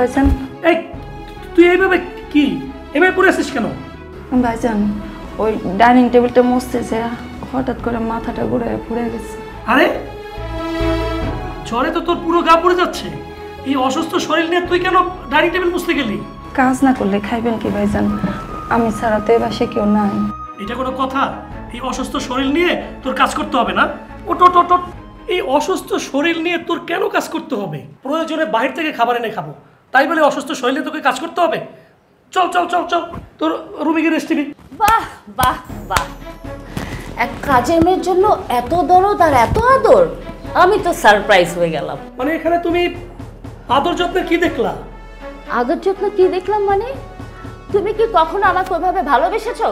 ভাইজান। এই তুই এইভাবে কি এভাবে পড়ে আছিস কেন? ভাইজান ওই ডাইনিং টেবিলটা মুছতেছে, হঠাৎ করে মাথাটা ঘুরে পড়ে গেছে। আরে জ্বরে তো তোর পুরো গা পড়ে যাচ্ছে, এই অসুস্থ শরীর নিয়ে তুই কেন ডাইনিং টেবিল মুছতে গেলি? কাজ না করলে খাইবেন কি ভাইজান? আমি ছাড়া তো এ বাসায় কেউ নাই। এটা কোনো কথা? এই অসুস্থ শরীর নিয়ে তোর কাজ করতে হবে না? ওট ওট ওট ওট। এই অসুস্থ শরীর নিয়ে তোর কেন কাজ করতে হবে? প্রয়োজনে বাইরে থেকে খাবার এনে খাবো, তাই বলে অসুস্থ শরীরে তোকে কাজ করতে হবে? চল চল চল চল, তোর রুমে গিয়ে রেস্ট নিবি। বাহ বাহ বাহ, এক কাজের মেয়ের জন্য এত দরদ আর এত আদর, আমি তো সারপ্রাইজ হয়ে গেলাম। মানে এখানে তুমি আদর যত্নে কি দেখলা? আদর যত্ন কি দেখলাম মানে? তুমি কি কখনো আমাকে ওইভাবে ভালোবেসেছো?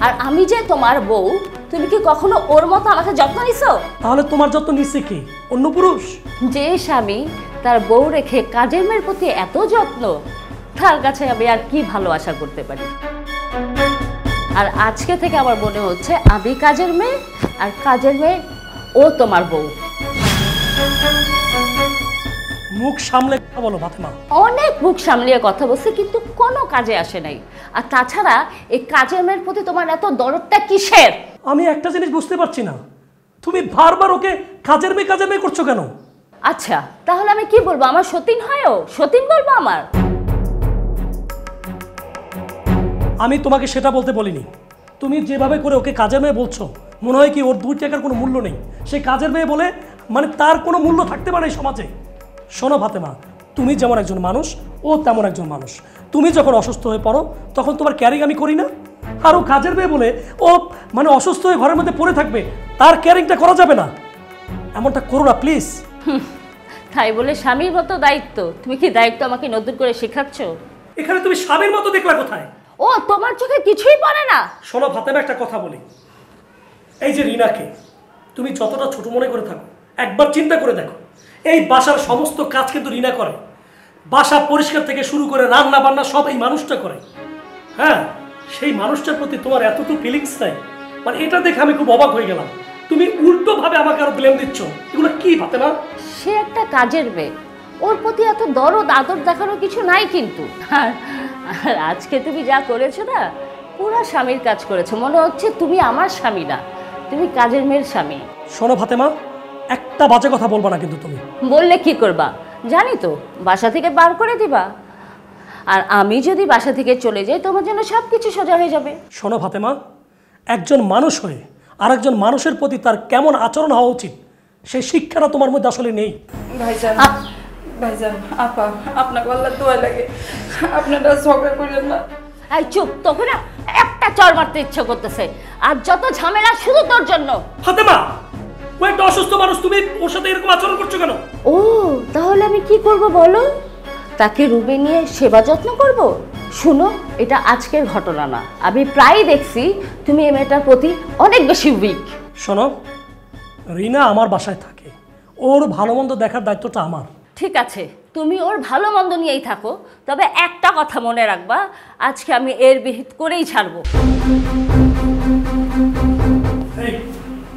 আর আমি যে তোমার বউ, তুমি কি কখনো ওর মতো আমাকে যত্ন নিছো? তাহলে তোমার যত্ন নিচ্ছে কি অন্য পুরুষ? যে স্বামী তার বউ রেখে কাজের মেয়ের প্রতি এত যত্ন, তার কাছে আমি আর কি ভালো আশা করতে পারি? আর আজকে থেকে আমার মনে হচ্ছে আমি কাজের মেয়ে আর কাজের মেয়ে ও তোমার বউ। মুখ সামলে কথা বলো ফাতেমা। অনেক মুখ সামলিয়ে কথা বলছে, কিন্তু কোনো কাজে আসে নাই। আর তাছাড়া এই কাজের মেয়ের প্রতি তোমার এত দরদটা কিসের? আমি একটা জিনিস বুঝতে পারছি না, তুমি বারবার ওকে কাজের মেয়ে করছো কেন? আচ্ছা তাহলে আমি কি বলবো? আমার সতীন হয় ও? সতীন বলবো আমার? আমি তোমাকে সেটা বলতে বলিনি। তুমি যেভাবে করে ওকে কাজের মেয়ে বলছো, মনে হয় কি ওর 2 টাকার কোনো মূল্য নেই, সে কাজের মেয়ে বলে মানে তার কোনো মূল্য থাকতে পারে এই সমাজে। শোনো ফাতেমা, তুমি যেমন একজন মানুষ ও তেমন একজন মানুষ। তুমি যখন অসুস্থ হয়ে পড়ো তখন তোমার ক্যারিং আমি করি না? আর ও কাজের মেয়ে বলে ও মানে অসুস্থ হয়ে ঘরের মধ্যে পড়ে থাকবে, তার ক্যারিংটা করা যাবে না। এমনটা করো না প্লিজ। তাই বলে স্বামীর মতো দায়িত্ব? তুমি কি দায়িত্ব আমাকে নতুন করে শেখাচ্ছ? এখানে তুমি স্বামীর মতো দেখলা কোথায়? ও তোমার চোখে কিছুই পড়ে না? শোনো ফাতেমা, একটা কথা বলি, এই যে রিনাকে তুমি যতটা ছোট মনে করে থাকো, একবার চিন্তা করে দেখো, এই বাসার সমস্ত কাজ কিন্তু রিনা করে। বাসা পরিষ্কার থেকে শুরু করে রান্না বান্না সব এই মানুষটা করে। হ্যাঁ, সেই মানুষটার প্রতি তোমার এতটুকু ফিলিংস নাই, মানে এটা দেখে আমি খুব অবাক হয়ে গেলাম। তুমি উল্টো ভাবে আমাকে আরো ব্লেম দিচ্ছ, এগুলো কি ফাতেমা? সে একটা কাজের মেয়ে, ওর প্রতি এত দরদ আদর দেখানোর কিছু নাই কিন্তু। আর আজকে তুমি যা করেছো না, পুরো স্বামীর কাজ করেছো। মনে হচ্ছে তুমি আমার স্বামী না, তুমি কাজের মেয়ের স্বামী। শোনো ফাতেমা, একটা বাজে কথা বলবা না কিন্তু তুমি। বললে কি করবা? জানি তো, বাসা থেকে বার করে দিবা। আর আমি যদি বাসা থেকে চলে যাই, তোমার জন্য সব কিছু সোজা হয়ে যাবে। শোনো ফাতেমা, একজন মানুষ হয়ে আর একজন মানুষের প্রতি তার কেমন আচরণ হওয়া উচিত, সেই শিক্ষাটা তোমার মধ্যে আসলে নেই। ভাইজান ভাইজান, আপা আপনাকে আল্লাহ দোয়া লাগে, আপনারা ঝগড়া করেন না। এই চুপ, তোকে না একটা চড় মারতে ইচ্ছে করতেছে। আর যত ঝামেলা শুধু তোর জন্য। ফাতেমা, ও একটা অসুস্থ মানুষ, তুমি ওর সাথে এরকম আচরণ করছো কেন? ও তাহলে আমি কি করব বলো? তাকে রুমে নিয়ে সেবা যত্ন করব? শুনো, এটা আজকের ঘটনা না, আমি প্রায় দেখছি তুমি এই মেয়েটার প্রতি অনেক বেশি উইক। শোনো, রিনা আমার বাসায় থাকে, ওর ভালো মন্দ দেখার দায়িত্বটা আমার। ঠিক আছে, তুমি ওর ভালো মন্দ নিয়েই থাকো, তবে একটা কথা মনে রাখবা, আজকে আমি এর বিহিত করেই ছাড়বো। এই,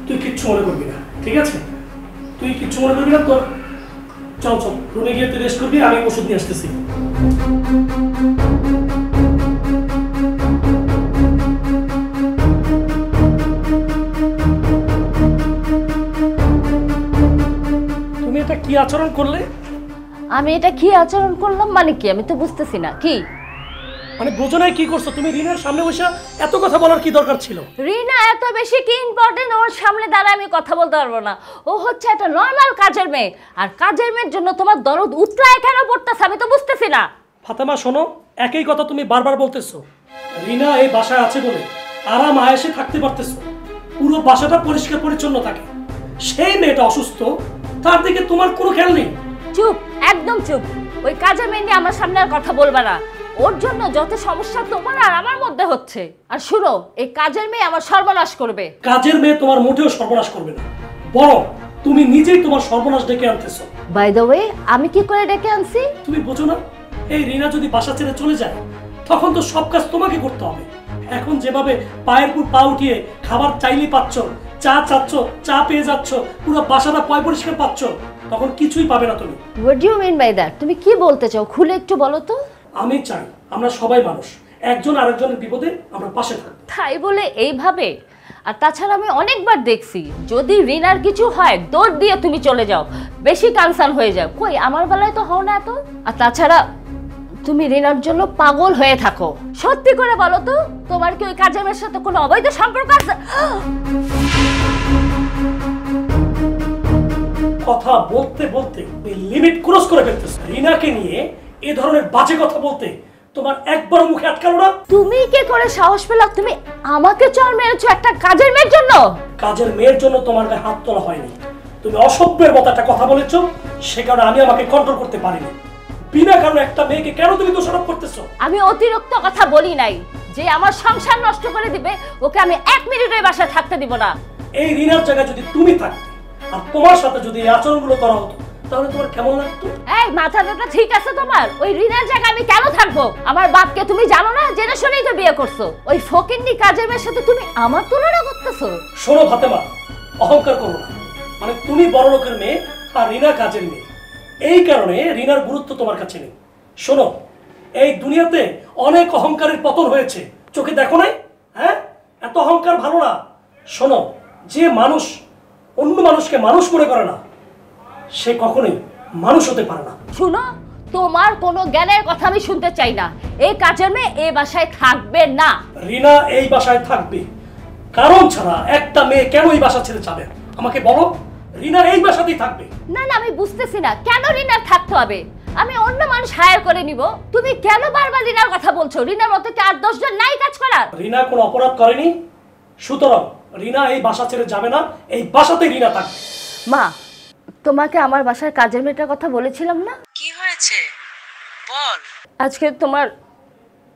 তুই কিচ্ছু মনে করবি না, ঠিক আছে? তুই কিচ্ছু মনে করবি না। তোর চল চল, রুমে গিয়ে তুই রেস্ট করবি, আমি ওষুধ নিয়ে আসতেছি। তুমি এটা কি আচরণ করলে? আমি এটা কি আচরণ করলাম মানে কি? আমি তো বুঝতেছি না। কি মানে বোঝো নাই কি করছো? তুমি রিনার সামনে বসে এত কথা বলার কি দরকার ছিল? রিনা এত বেশি কি ইম্পর্টেন্ট? ওর সামনে দাঁড়ায় আমি কথা বলতে পারবো না। ও হচ্ছে একটা নর্মাল কাজের মেয়ে, আর কাজের মেয়ের জন্য তোমার দরদ উতলায় কেন পড়তেছে আমি তো বুঝতেছি না। ফাতেমা শোনো, একই কথা তুমি বারবার বলতেছো। রিনা এই বাসায় আছে বলে আরাম আয়েসে থাকতে পারতেছো, পুরো বাসাটা পরিষ্কার পরিচ্ছন্ন থাকে। সেই মেয়েটা অসুস্থ, তার দিকে তোমার কোনো খেয়াল নেই। চুপ, একদম চুপ। ওই কাজের মেয়ে নিয়ে আমার সামনে আর কথা বলবা না। ওর জন্য যত সমস্যা তোমার আর আমার মধ্যে হচ্ছে। আর শুনো, এই কাজের মেয়ে আমার সর্বনাশ করবে। কাজের মেয়ে তোমার মোটেও সর্বনাশ করবে না, বরং তুমি নিজেই তোমার সর্বনাশ ডেকে আনতেছো। বাই দ্য ওয়ে, আমি কি করে ডেকে আনছি? তুমি বোঝো না, এই রিনা যদি বাসা ছেড়ে চলে যায় তখন তো সব কাজ তোমাকে করতে হবে। এখন যেভাবে পায়ের উপর পা উঠিয়ে খাবার চাইলেই পাচ্ছ, চা চাচ্ছ, চা পেয়ে যাচ্ছ, পুরো বাসাটা পয় পরিষ্কার পাচ্ছ, তখন কিছুই পাবে না তুমি। What do you mean by that? তুমি কি বলতে চাও খুলে একটু বলো তো। আমি চাই আমরা সবাই মানুষ, একজন আরেকজনের বিপদে আমরা পাশে থাকবো। তাই বলে এইভাবে? আর তাছাড়া আমি অনেকবার দেখছি যদি রিনার কিছু হয় দৌড় দিয়ে তুমি চলে যাও, বেশি কনসার্ন হয়ে যাও। কই আমার বেলায় তো হও না এত। আর তাছাড়া তুমি রিনার জন্য পাগল হয়ে থাকো। সত্যি করে বলো তো, তোমার কি ওই কাজের মেয়ের সাথে কোনো অবৈধ সম্পর্ক আছে? কথা বলতে বলতে লিমিট ক্রস করে ফেলতেছে। রিনাকে নিয়ে এই ধরনের বাজে কথা বলতে তোমার একবার মুখে আটকালো না? তুমি কি করে সাহস পেলা? তুমি আমাকে চর মেরেছো একটা কাজের মেয়ের জন্য? কাজের মেয়ের জন্য তোমার গায়ে হাত তোলা হয়নি, তুমি অসভ্যের মতো একটা কথা বলেছো, সে কারণে আমি আমাকে কন্ট্রোল করতে পারিনি। বিনা কারণে একটা মেয়েকে কেন তুমি দোষারোপ করতেছো? আমি অতিরিক্ত কথা বলি নাই। যে আমার সংসার নষ্ট করে দিবে ওকে আমি 1 মিনিটের বাসায় থাকতে দিব না। এই রিনার জায়গায় যদি তুমি থাকতে আর তোমার সাথে যদি এই আচরণগুলো করা হতো তাহলে তোমার কেমন লাগতো? এই মাথাটা ঠিক আছে তোমার? ওই রিনার জায়গায় আমি কেন থাকবো? আমার বাপকে তুমি জানো না? জেনে শুনেই তো বিয়ে করছো। ওই ফকিন্নি কাজের মেয়ের সাথে তুমি আমার তুলনা করতেছো। শোনো ফাতেমা, অহংকার করো না। মানে তুমি বড় লোকের মেয়ে আর রিনা কাজের মেয়ে, এই কারণে রিনার গুরুত্ব তোমার কাছে নেই। শোনো, এই দুনিয়াতে অনেক অহংকারের পতন হয়েছে, চোখে দেখো নাই? হ্যাঁ, এত অহংকার ভালো না। শোনো, যে মানুষ অন্য মানুষকে মানুষ মনে করে না সে কখনোই মানুষ হতে পারে না। শুনো, তোমার কোনো জ্ঞানের কথা আমি শুনতে চাই না। এই কাজের মেয়ে এই বাসায় থাকবে না। রিনা এই বাসায় থাকবে, কারণ ছাড়া একটা মেয়ে কেন এই বাসা ছেড়ে যাবে আমাকে বলো? রিনা এই বাসাতেই থাকবে। না না, আমি বুঝতেছি না কেন রিনার থাকতে হবে। আমি অন্য মানুষ হায়ার করে নিব। তুমি কেন বারবার রিনার কথা বলছো? রিনার মতো কি 8-10 জন নাই কাজ করার? রিনা কোনো অপরাধ করেনি, সুতরাং রিনা এই বাসা ছেড়ে যাবে না, এই বাসাতেই রিনা থাকবে। মা, তোমাকে আমার বাসার কাজের মেয়েটার কথা বলেছিলাম না? কি হয়েছে বল। আজকে তোমার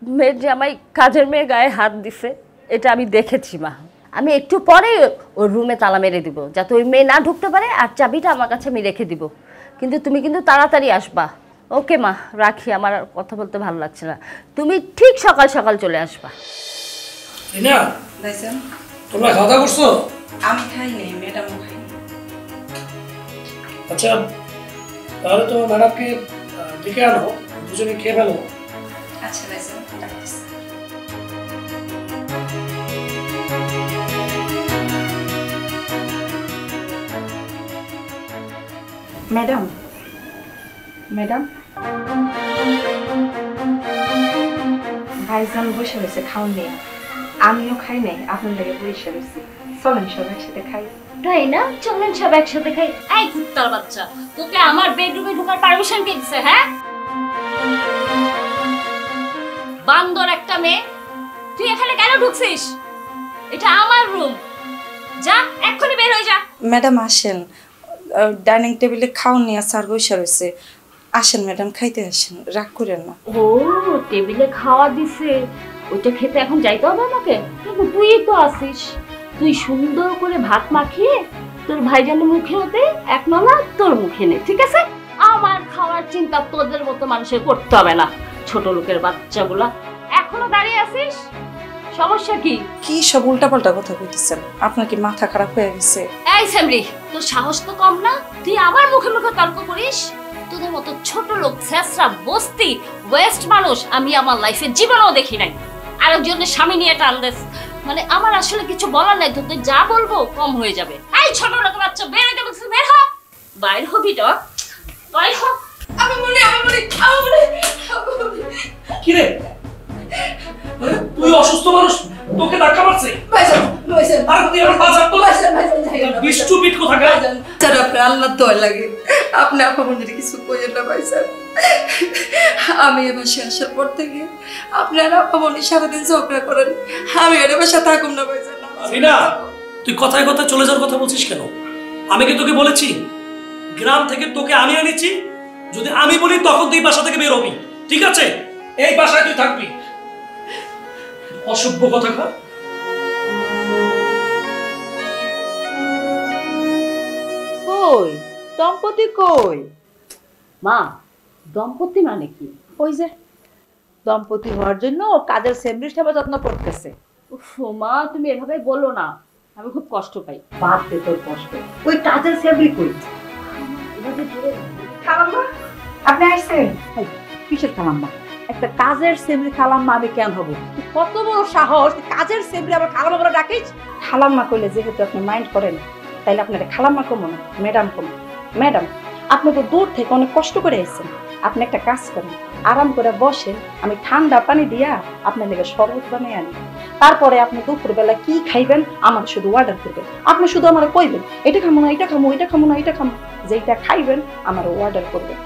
মেয়ের যে আমায় কাজের মেয়ে গায়ে হাত দিছে এটা আমি দেখেছি মা। আমি একটু পরে ওর রুমে তালা মেরে দিব যাতে ওই মেয়ে না ঢুকতে পারে, আর চাবিটা আমার কাছে আমি রেখে দিব। কিন্তু তুমি কিন্তু তাড়াতাড়ি আসবা। ওকে মা, রাখি, আমার আর কথা বলতে ভালো লাগছে না। তুমি ঠিক সকাল সকাল চলে আসবা। রিনা, ভাইজান, তোমরা খাওয়া দাওয়া করছো? আমি খাইনি, ম্যাডামও খাইনি। আচ্ছা, তাহলে তো ম্যাডামকে ডেকে আনো, দুজনে খেয়ে ফেলো। আচ্ছা ভাইজান, ডাকতেছি। ম্যাডাম, ম্যাডাম, ভাইজান বসে রয়েছে খাওন নিয়ে, আমিও খাই নাই, আপনার লাগে বসে রয়েছি। চলেন সব একসাথে খাই। তাই না? চলেন সব একসাথে খাই। এই কুত্তার বাচ্চা, তোকে আমার বেডরুমে ঢোকার পারমিশন কে দিছে? হ্যাঁ, বান্দর একটা মেয়ে, তুই এখানে কেন ঢুকছিস? এটা আমার রুম, যা এক্ষুনি বের হয়ে যা। ম্যাডাম আসেন, ডাইনিং টেবিলে খাওন নিয়ে স্যার বসে রয়েছে। আসেন ম্যাডাম, খাইতে আসেন, রাগ করেন না। ও, টেবিলে খাওয়া দিছে, ওইটা খেতে এখন যাইতে হবে আমাকে? কিন্তু তুই তো আসিস, তুই সুন্দর করে ভাত মাখিয়ে তোর ভাইজানের মুখে হতে এক নলা তোর মুখে নে, ঠিক আছে? আমার খাওয়ার চিন্তা তোদের মতো মানুষের করতে হবে না। ছোট লোকের বাচ্চাগুলা এখনো দাঁড়িয়ে আছিস, সমস্যা কি? কি সব উল্টাপাল্টা কথা কইতেছেন? আপনার কি মাথা খারাপ হয়ে গেছে? এই সেমরি, তোর সাহস তো কম না, তুই আমার মুখে মুখে তর্ক করিস? তোদের মতো ছোট লোক, ছেঁচড়া, বস্তি, ওয়েস্ট মানুষ আমি আমার লাইফে জীবনেও দেখি নাই। আরেকজনের স্বামী নিয়ে টান দেস, মানে আমার আসলে কিছু বলার নাই। তোদের যা বলবো কম হয়ে যাবে। এই ছোট লোক বাচ্চা, বের হইতে বলছিস, বের হ। বাইর হবি তো, বাইর হ। কি রে, তুই অসুস্থ মানুষ, তোকে ধাক্কা মারছে? আর তুই আমার বাজার তো বিষ্টু পিট কোথাকার? স্যার, আপনার আল্লাহর দোয়া লাগে, আপনি আপনাদের কিছু কইেন না ভাই স্যার। আমি এ বাসায় আসার পর থেকে আপনার আপনি সারাদিন ঝগড়া করেন, আমি এর বাসায় থাকুম না ভাই স্যার। রিনা, তুই কথায় কথায় চলে যাওয়ার কথা বলছিস কেন? আমি কি তোকে বলেছি গ্রাম থেকে তোকে আমি আনিছি? যদি আমি বলি তখন তুই বাসা থেকে বের হবি, ঠিক আছে? এই বাসায় তুই থাকবি। অসভ্য কথা কর। কই দম্পতি কই? মা, দম্পতি মানে কি? ওই যে দম্পতি হওয়ার জন্য কাজের সেমরি সেবা যত্ন করতেছে। উফ মা, তুমি এভাবে বলো না, আমি খুব কষ্ট পাই। বাদ দে তোর কষ্ট, ওই কাজের সেমরি কই? খালাম্মা আপনি আসছেন? কিসের খালাম্মা? একটা কাজের সেমরি খালাম্মা আমি কেন হব? কত বড় সাহস, কাজের সেমরি আবার খালাম্মা বলে ডাকিস? খালাম্মা কইলে যেহেতু আপনি মাইন্ড করেন, তাইলে আপনার খালাম্মা কমো না, ম্যাডাম কমো। ম্যাডাম, আপনি তো দূর থেকে অনেক কষ্ট করে এসেছেন, আপনি একটা কাজ করেন, আরাম করে বসেন, আমি ঠান্ডা পানি দিয়া আপনার লেগে শরবত বানিয়ে আনি। তারপরে আপনি দুপুরবেলা কি খাইবেন আমার শুধু অর্ডার করবেন। আপনি শুধু আমার কইবেন এটা খামো না, এটা খামো, এটা খামো না, এটা খামো, যেটা খাইবেন আমার অর্ডার করবেন।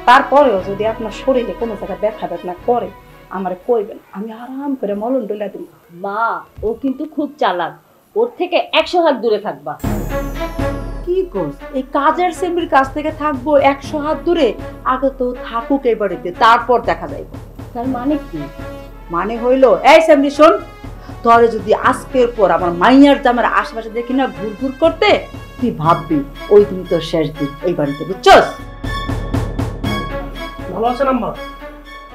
তারপরেও যদি আপনার শরীরে কোনো জায়গায় ব্যথা ব্যথা করে আমার কইবেন, আমি আরাম করে মলম ডলে দিব। মা, ও কিন্তু খুব চালাক, ওর থেকে 100 হাত দূরে থাকবা। কি করছ? এই কাজের সেমরির কাছ থেকে থাকবো 100 হাত দূরে? আগে তো থাকুক এই বাড়িতে, তারপর দেখা যাইব। তার মানে কি? মানে হইলো, এই সেমরি শোন, তোরে যদি আজকের পর আমার মাইয়ার জামার আশেপাশে দেখি না ঘুর ঘুর করতে, তুই ভাববি ওই দিন তোর শেষ দিন এই বাড়িতে, বুঝছস? ভালো আছেন আম্মা?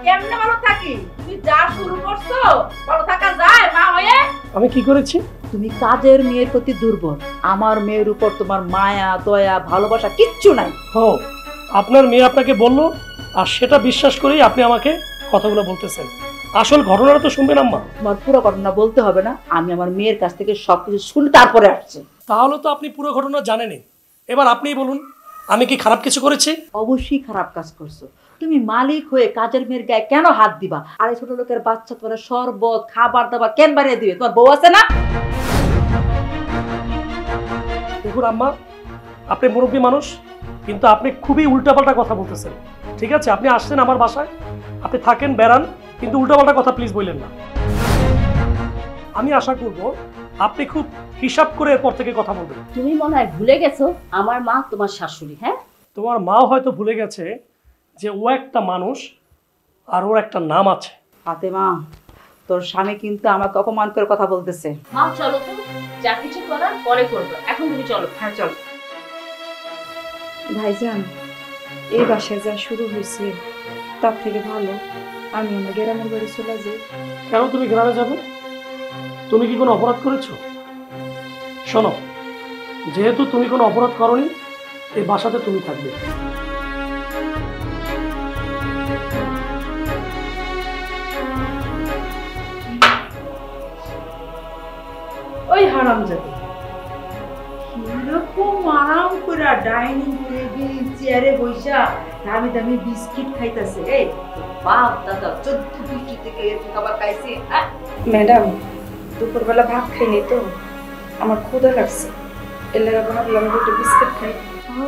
কেমনে ভালো থাকি? তুমি যা শুরু করছো ভালো থাকা যায় মা হয়ে? আমি কি করেছি? তুমি কাজের মেয়ের প্রতি দুর্বল, আমার মেয়ের উপর তোমার মায়া দয়া ভালোবাসা কিচ্ছু নাই। হো, আপনার মেয়ে আপনাকে বললো আর সেটা বিশ্বাস করেই আপনি আমাকে কথাগুলো বলতেছেন। আসল ঘটনাটা তো শুনবেন আম্মা। তোমার পুরো ঘটনা বলতে হবে না, আমি আমার মেয়ের কাছ থেকে সবকিছু শুনে তারপরে আসছি। তাহলে তো আপনি পুরো ঘটনা জানেনই, এবার আপনিই বলুন আমি কি খারাপ কিছু করেছি? অবশ্যই খারাপ কাজ করছো। তুমি মালিক হয়ে কাজের মেয়ের গায়ে কেন হাত দিবা? আর এই ছোট লোকের বাচ্চা তোমার শরবত খাবার দাবার কেন বাড়িয়ে দিবে? তোমার বউ আছে না? দেখুন আম্মা, আপনি মুরব্বী মানুষ, কিন্তু আপনি খুবই উল্টাপাল্টা কথা বলতেছেন। ঠিক আছে, আপনি আসছেন আমার বাসায়, আপনি থাকেন বেড়ান, কিন্তু উল্টাপাল্টা কথা প্লিজ বললেন না। আমি আশা করব আপনি খুব হিসাব করে এরপর থেকে কথা বলবেন। তুমি মনে হয় ভুলে গেছো আমার মা তোমার শাশুড়ি। হ্যাঁ, তোমার মাও হয়তো ভুলে গেছে যে ও একটা মানুষ আর ওর একটা নাম আছে। ফাতেমা, তোর স্বামী কিন্তু আমাকে অপমান করে কথা বলতেছে। মা চলো তো, যা কিছু করার পরে করবো, এখন তুমি চলো। হ্যাঁ চল। ভাইজান, এই বাসায় যা শুরু হয়েছে তার থেকে ভালো আমি আমার গ্রামের বাড়ি চলে যাই। কেন তুমি গ্রামে যাবে? তুমি কি কোনো অপরাধ করেছো? শোনো, যেহেতু তুমি কোনো অপরাধ করনি, এই বাসাতে তুমি থাকবে। ওই হারামজাদি কিরকম আরাম করে ডাইনিং টেবিল চেয়ারে বইসা দামি দামি বিস্কিট খাইতেছে। এই বাপ দাদা 14-20 থেকে এরকম খাবার খাইছে? ম্যাডাম, দুপুরবেলা ভাত খাইনি তো, আমার ক্ষুধা লাগছে, এর লাগে ভাবলাম একটু বিস্কিট খাই। ও,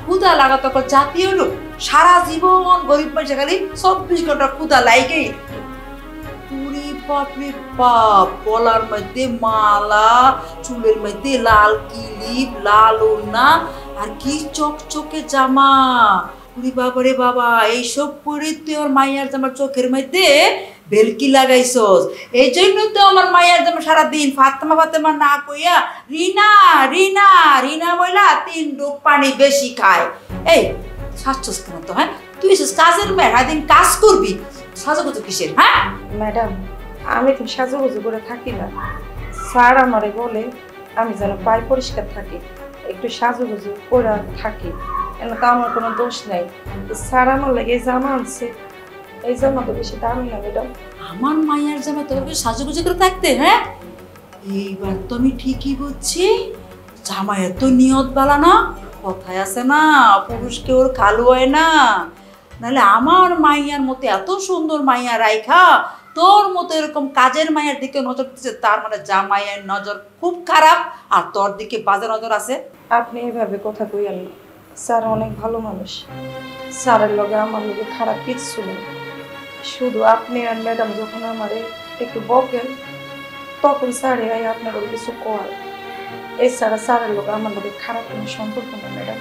ক্ষুধা লাগা তো জাতীয় লোক, সারা জীবন গরিব মানুষ খালি 24 ঘন্টা ক্ষুধা লাইগেই। পুরি বাপরে বাপ, গলার মধ্যে মালা, চুলের মধ্যে লাল কিলিপ, লাল ওড়না, আর কি চকচকে জামা। পুরি বাবারে বাবা, এইসব পরে তুই আমার মাইয়ার জামার চোখের মধ্যে বেলকি লাগাইছস। এই জন্য তো আমার মাইয়ার জামা সারাদিন ফাতেমা ফাতেমা না কইয়া রিনা রিনা রিনা বইলা 3 ডোক পানি বেশি খায়। এই সাজছস কেন তো? হ্যাঁ, তুই এসে কাজের মেয়ে, সারাদিন কাজ করবি, সাজুগুজু কিসের? হ্যাঁ ম্যাডাম, আমি তো সাজুগুজু করে থাকি না, স্যার আমারে বলে আমি যেন পায়ে পরিষ্কার থাকি, একটু সাজুগুজু করে থাকি, এনে তো আমার কোনো দোষ নাই। স্যার আমার লাগে এই জামা আনছে, এই জামা তো বেশি দামি না ম্যাডাম। আমার মাইয়ার জামা তোকে সাজুগুজু করে থাকতে? হ্যাঁ, এইবার তো আমি ঠিকই বুঝছি, জামা এত নিয়ত বালা না। কথায় আছে না, পুরুষকে ওর খালু হয় না। নাহলে আমার মাইয়ার মতো এত সুন্দর মাইয়া রাইখা তোর মতো এরকম কাজের মাইয়ার দিকে নজর দিচ্ছে, তার মানে জামাইয়ের নজর খুব খারাপ আর তোর দিকে বাজে নজর আছে। আপনি এভাবে কথা কইয়েন না, স্যার অনেক ভালো মানুষ, স্যারের লগে আমার লগে খারাপ কিচ্ছু নেই। শুধু আপনি আর ম্যাডাম যখন আমারে একটু বকেন তখন স্যারে আই আপনার কিছু কয়, এছাড়া স্যারের লগে আমার লগে খারাপ কোনো সম্পর্ক নেই ম্যাডাম।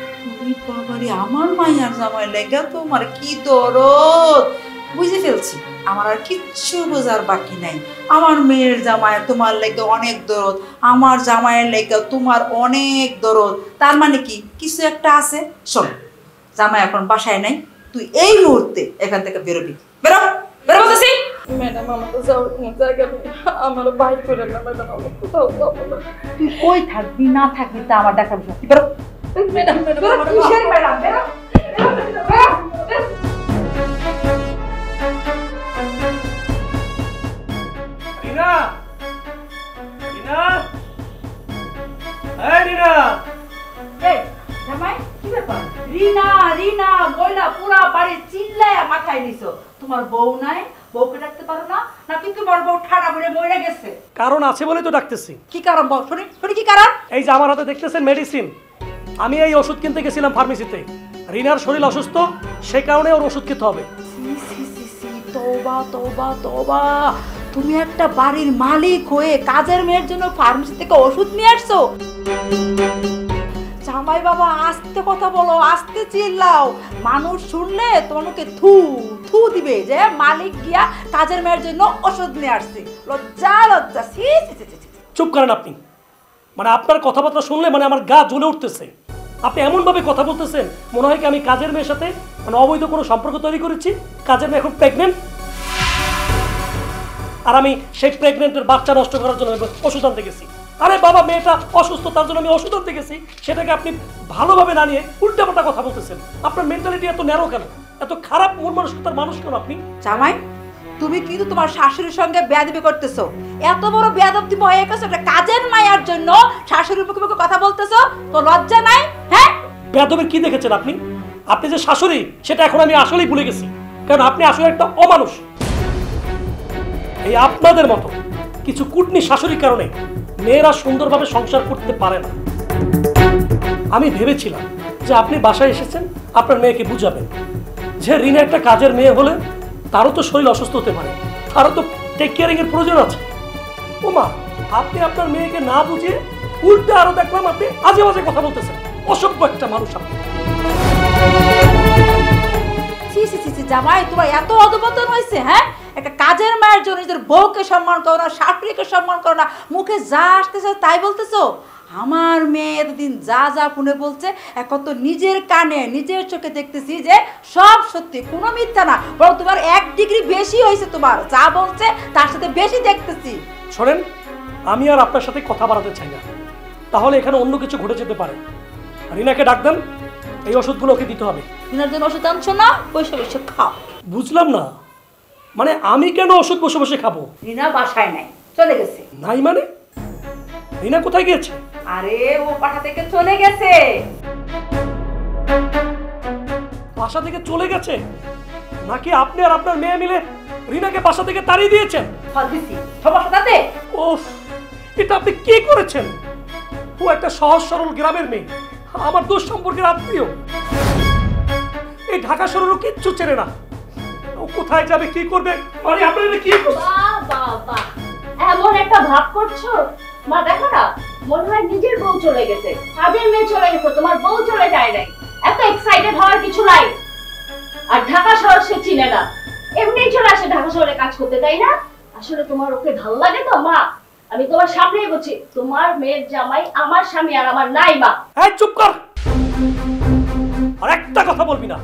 বাবারে, আমার মাইয়ার জামাই লেগা তোমার কি দরদ, বুঝে ফেলছি। আমার আর কিচ্ছু বোঝার বাকি নাই। আমার মেয়ের জামাই তোমার লেগে অনেক দরদ, আমার জামাইয়ের লেগে তোমার অনেক দরদ। তার মানে কি কিছু একটা আছে? শোন, জামাই এখন বাসায় নাই, তুই এই মুহূর্তে এখান থেকে বেরোবি। বেরো, বেরো বলতেছি। ম্যাডাম, আমার তো যাওয়ার কোনো জায়গা নেই, আমার বাইর করে না ম্যাডাম, আমার কোথাও যাবো না। তুই কই থাকবি না থাকবি তা আমার দেখার বিষয়। তুই বেরো, ম্যাডাম ম্যাডাম তোরা আমার কিসের ম্যাডাম ম্যাডাম ম্যাডাম রিনা রিনা এই রিনা এই জামাই কি ব্যাপার রিনা রিনা বইলা পুরা বাড়ি চিল্লায় মাথায় নিছো তোমার বউ নাই বউকে ডাকতে পারো না নাকি তোমার বউ ঠাড়া পড়ে মরে গেছে কারণ আছে বলে তো ডাকতেছি। কি কারণ বল শুনি শুনি কি কারণ এই যে আমার হাতে দেখতেছেন মেডিসিন, আমি এই ওষুধ কিনতে গেছিলাম ফার্মেসিতে। রিনার শরীর অসুস্থ, সে কারণে ওর ওষুধ খেতে হবে। সি সি সি সি তওবা তওবা তওবা তুমি একটা বাড়ির মালিক হয়ে কাজের মেয়ের জন্য ফার্মেসি থেকে ওষুধ নিয়ে আসছো জামাই বাবা আস্তে কথা বলো আস্তে চিল্লাও মানুষ শুনলে তোমাকে থু থু দিবে যে মালিক গিয়া কাজের মেয়ের জন্য ওষুধ নিয়ে আসছে লজ্জা লজ্জা সি সি সি সি, সি। চুপ করেন আপনি, মানে আপনার কথাবার্তা শুনলে মানে আমার গা জ্বলে উঠতেছে। আপনি এমনভাবে কথা বলতেছেন মনে হয় কি আমি কাজের মেয়ের সাথে মানে অবৈধ কোনো সম্পর্ক তৈরি করেছি। কাজের মেয়ে এখন প্রেগনেন্ট, আর আমি সেই প্রেগনেন্টের বাচ্চা নষ্ট করার জন্য ওষুধ আনতে গেছি। আরে বাবা, মেয়েটা অসুস্থ, তার জন্য আমি ওষুধ আনতে গেছি, সেটাকে আপনি ভালোভাবে না নিয়ে উল্টাপাল্টা কথা বলতেছেন। আপনার মেন্টালিটি এত ন্যারো কেন, এত খারাপ মন মানসিকতার মানুষ কেন আপনি? জামাই তুমি কিন্তু তোমার শাশুড়ির সঙ্গে বেয়াদবি করতেছো এত বড় বেয়াদবি হয়ে গেছে একটা কাজের মায়ের জন্য শাশুড়ির মুখে মুখে কথা বলতেছো তো লজ্জা নাই হ্যাঁ বেয়াদবের কি দেখেছেন আপনি? আপনি যে শাশুড়ি সেটা এখন আমি আসলেই ভুলে গেছি, কারণ আপনি আসলে একটা অমানুষ। এই আপনাদের মতো কিছু কুটনি শাশুড়ির কারণে মেয়েরা সুন্দরভাবে সংসার করতে পারে না। আমি ভেবেছিলাম যে আপনি বাসায় এসেছেন আপনার মেয়েকে বুঝাবেন যে রিনা একটা কাজের মেয়ে হলে তারও তো শরীর অসুস্থ হতে পারে, তারও তো টেক কেয়ারিং এর প্রয়োজন আছে। ওমা, আপনি আপনার মেয়েকে না বুঝিয়ে উল্টে আরো দেখলাম আপনি আজে বাজে কথা বলতেছেন। অসভ্য একটা মানুষ আপনি। সি সি সি সি জামাই তোমার এত অধপতন হয়েছে হ্যাঁ একটা কাজের মায়ের জন্য নিজের বউকে সম্মান করো না শাশুড়িকে সম্মান করো না মুখে যা আসতেছে তাই বলতেছো আমার মেয়ে এতদিন যা যা শুনে বলছে এখন তো নিজের কানে নিজের চোখে দেখতেছি যে সব সত্যি কোনো মিথ্যা না বরং তোমার 1 ডিগ্রি বেশি হয়েছে তোমার যা বলছে তার সাথে বেশি দেখতেছি শোনেন, আমি আর আপনার সাথে কথা বাড়াতে চাই না, তাহলে এখানে অন্য কিছু ঘটে যেতে পারে। রিনাকে ডাক দেন, এই ওষুধগুলো ওকে দিতে হবে। দিনের জন্য ওষুধ আনছো না বসে বসে খাও বুঝলাম না, মানে আমি কেন ওষুধ বসে বসে খাবো? রিনা বাসায় নাই চলে গেছে নাই মানে? রিনা কোথায় গিয়েছে? আরে ও পাঠা থেকে চলে গেছে বাসা থেকে চলে গেছে নাকি আপনি আর আপনার মেয়ে মিলে রিনাকে বাসা থেকে তাড়িয়ে দিয়েছেন? ফল দিছি সমস্যা তাতে ওফ, এটা আপনি কি করেছেন? ও একটা সহজ সরল গ্রামের মেয়ে, আমার দোষ সম্পর্কের আত্মীয়। এই ঢাকা শহরেরও কিচ্ছু চেনে না, ও কোথায় যাবে কি করবে, মানে আপনারা কি বাহ বাহ বাহ, এমন একটা ভাব করছো মা, দেখো না মনে হয় নিজের বউ চলে গেছে, কাজের মেয়ে চলে গেছে, তোমার বউ চলে যায় নাই। এত এক্সাইটেড হওয়ার কিছু নাই। আর ঢাকা শহর সে চিনে না, এমনিই চলে আসে ঢাকা শহরে কাজ করতে, তাই না? আসলে তোমার ওকে ভালো লাগে তো মা, আমি তোমার সামনেই বলছি, তোমার মেয়ের জামাই আমার স্বামী আর আমার নাই মা। এই চুপ কর, আর একটা কথা বলবি না,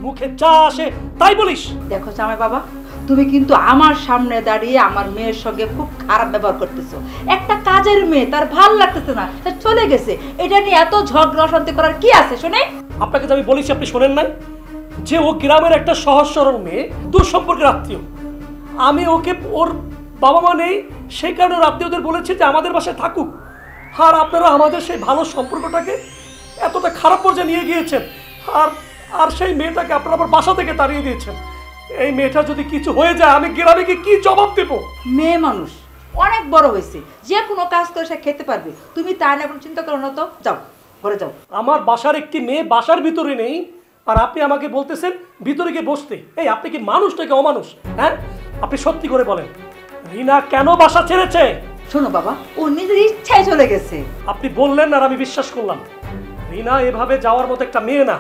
মুখে যা আসে তাই বলিস। দেখো জামাই বাবা তুমি কিন্তু আমার সামনে দাঁড়িয়ে আমার মেয়ের সঙ্গে খুব খারাপ ব্যবহার করতেছো একটা কাজের মেয়ে তার ভাল লাগতেছে না সে চলে গেছে এটা নিয়ে এত ঝগড়া অশান্তি করার কি আছে শুনে আপনাকে যে আমি বলেছি আপনি শোনেন নাই যে ও গ্রামের একটা সহজ সরল মেয়ে, দূর সম্পর্কের আত্মীয়। আমি ওকে ওর বাবা মা নেই সেই কারণে ওর আত্মীয়দের বলেছি যে আমাদের বাসায় থাকুক, আর আপনারা আমাদের সেই ভালো সম্পর্কটাকে এতটা খারাপ পর্যায়ে নিয়ে গিয়েছেন, আর আর সেই মেয়েটাকে আপনারা আবার বাসা থেকে তাড়িয়ে দিয়েছেন। এই মেয়েটা যদি কিছু হয়ে যায় আমি গ্রামে গিয়ে কি জবাব দেবো? মেয়ে মানুষ অনেক বড় হয়েছে, যে কোনো কাজ করে সে খেতে পারবে, তুমি তাই না কোনো চিন্তা করো না তো, যাও ঘরে যাও। আমার বাসার একটি মেয়ে বাসার ভিতরে নেই, আর আপনি আমাকে বলতেছেন ভিতরে গিয়ে বসতে। এই আপনি কি মানুষ নাকি অমানুষ? হ্যাঁ, আপনি সত্যি করে বলেন, রিনা কেন বাসা ছেড়েছে? শোনো বাবা, ও নিজের ইচ্ছায় চলে গেছে। আপনি বললেন আর আমি বিশ্বাস করলাম। রিনা এভাবে যাওয়ার মতো একটা মেয়ে না,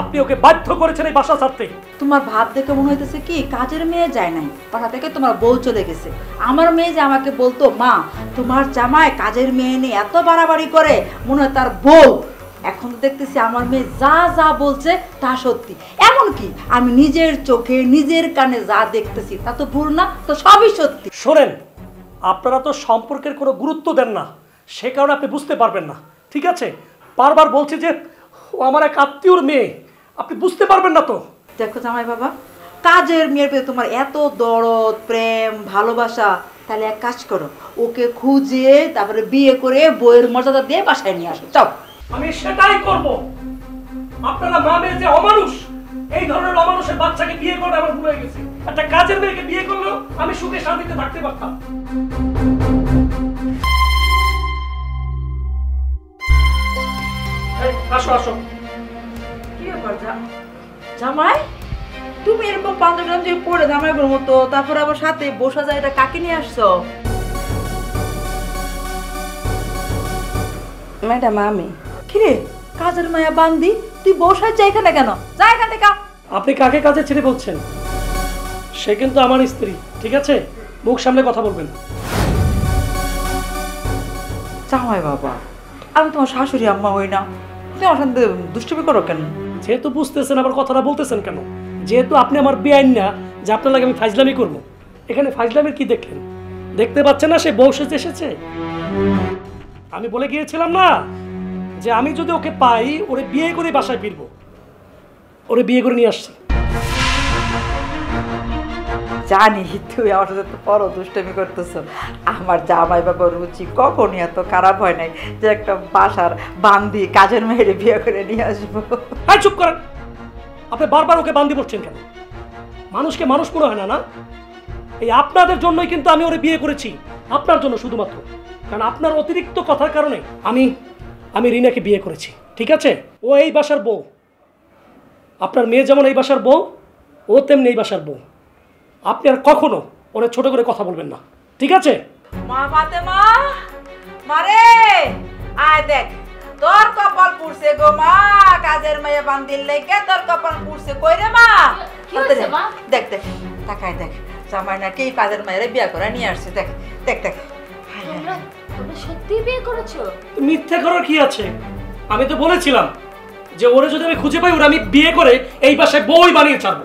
আপনি ওকে বাধ্য করেছেন এই বাসা ছাড়তে। তোমার ভাব দেখে মনে হইতেছে কি কাজের মেয়ে যায় নাই, পাঠা থেকে তোমার বউ চলে গেছে। আমার মেয়ে যে আমাকে বলতো মা তোমার জামাই কাজের মেয়ে নিয়ে এত বাড়াবাড়ি করে মনে হয় তার বউ, এখন তো দেখতেছি আমার মেয়ে যা যা বলছে তা সত্যি। এমনকি আমি নিজের চোখে নিজের কানে যা দেখতেছি তা তো ভুল না, তো সবই সত্যি। শোনেন, আপনারা তো সম্পর্কের কোনো গুরুত্ব দেন না, সে কারণে আপনি বুঝতে পারবেন না। ঠিক আছে, বারবার বলছি যে ও আমার এক আত্মীয়র মেয়ে, আপনি বুঝতে পারবেন না তো? দেখো জামাই বাবা, কাজের মেয়ের প্রতি তোমার এত দরদ, প্রেম, ভালোবাসা, তাহলে এক কাজ করো, ওকে খুঁজে তারপরে বিয়ে করে বইয়ের মর্যাদা দিয়ে বাসায় নিয়ে আসো। চাও। আমি সেটাই করব। আপনারা মা মেয়ে যে অমানুষ, এই ধরনের অমানুষের বাচ্চাকে বিয়ে করে আমার ভুলে গেছি। একটা কাজের মেয়েকে বিয়ে করলেও আমি সুখে শান্তিতে থাকতে পারতাম। এই, আসো আসো। কি ব্যাপার জামাই, তুমি এরকম পাঞ্জাবি যে পরে জামাইগুলোর মতো, তারপর আবার সাথে বসা যায়, এটা কাকে নিয়ে আসছো? ম্যাডাম আমি। কিরে কাজের মায়া বান্দি, তুই বসার যা এখানে কেন? যা এখান থেকে। আপনি কাকে কাজে ছেড়ে বলছেন? সে কিন্তু আমার স্ত্রী, ঠিক আছে? মুখ সামনে কথা বলবেন। জামাই বাবা, আমি তোমার শাশুড়ি আম্মা হই না, তুমি আমার সাথে দুষ্টুমি করো কেন? যেহেতু বুঝতেছেন আবার কথাটা বলতেছেন কেন? যেহেতু আপনি আমার বেআইন না যে আপনার লাগে আমি ফাজলামি করবো। এখানে ফাজলামির কি দেখলেন? দেখতে পাচ্ছেন না সে বউ সেজে এসেছে? আমি বলে গিয়েছিলাম না যে আমি যদি ওকে পাই ওরে বিয়ে করে বাসায় ফিরবো। ওরে বিয়ে করে নিয়ে আসছি। জানি তুই আমার সাথে তো বড় দুষ্টুমি করতেছ। আমার জামাই বাবার রুচি কখনই এত খারাপ হয় নাই যে একটা বাসার বান্দি কাজের মেয়েরে বিয়ে করে নিয়ে আসবো। হ্যাঁ, চুপ করেন। আপনি বারবার ওকে বান্দি করছেন কেন? মানুষকে মানুষ মনে হয় না, না? এই আপনাদের জন্যই কিন্তু আমি ওরে বিয়ে করেছি, আপনার জন্য শুধুমাত্র। কারণ আপনার অতিরিক্ত কথার কারণে আমি রিনাকে বিয়ে করেছি, ঠিক আছে? ও এই বাসার বউ। আপনার মেয়ে যেমন এই বাসার বউ, ও তেমনি এই বাসার বউ। আপনি আর কখনো ওরে ছোট করে কথা বলবেন না, ঠিক আছে? মা ফাতেমা, মারে আয় দেখ, তোর কপাল পুড়ছে গো মা, কাজের মেয়ে বান্দির লেগে তোর কপাল পুড়ছে। কই রে মা? কি হয়েছে মা? দেখ দেখ, তাকায় দেখ, জামাই নাকি কাজের মেয়েরে বিয়ে করে নিয়ে আসছে। দেখ দেখ দেখ। তোমরা সত্যি বিয়ে করেছো? মিথ্যে করার কি আছে? আমি তো বলেছিলাম যে ওরে যদি আমি খুঁজে পাই ওরে আমি বিয়ে করে এই বাসায় বউই বানিয়ে ছাড়বো।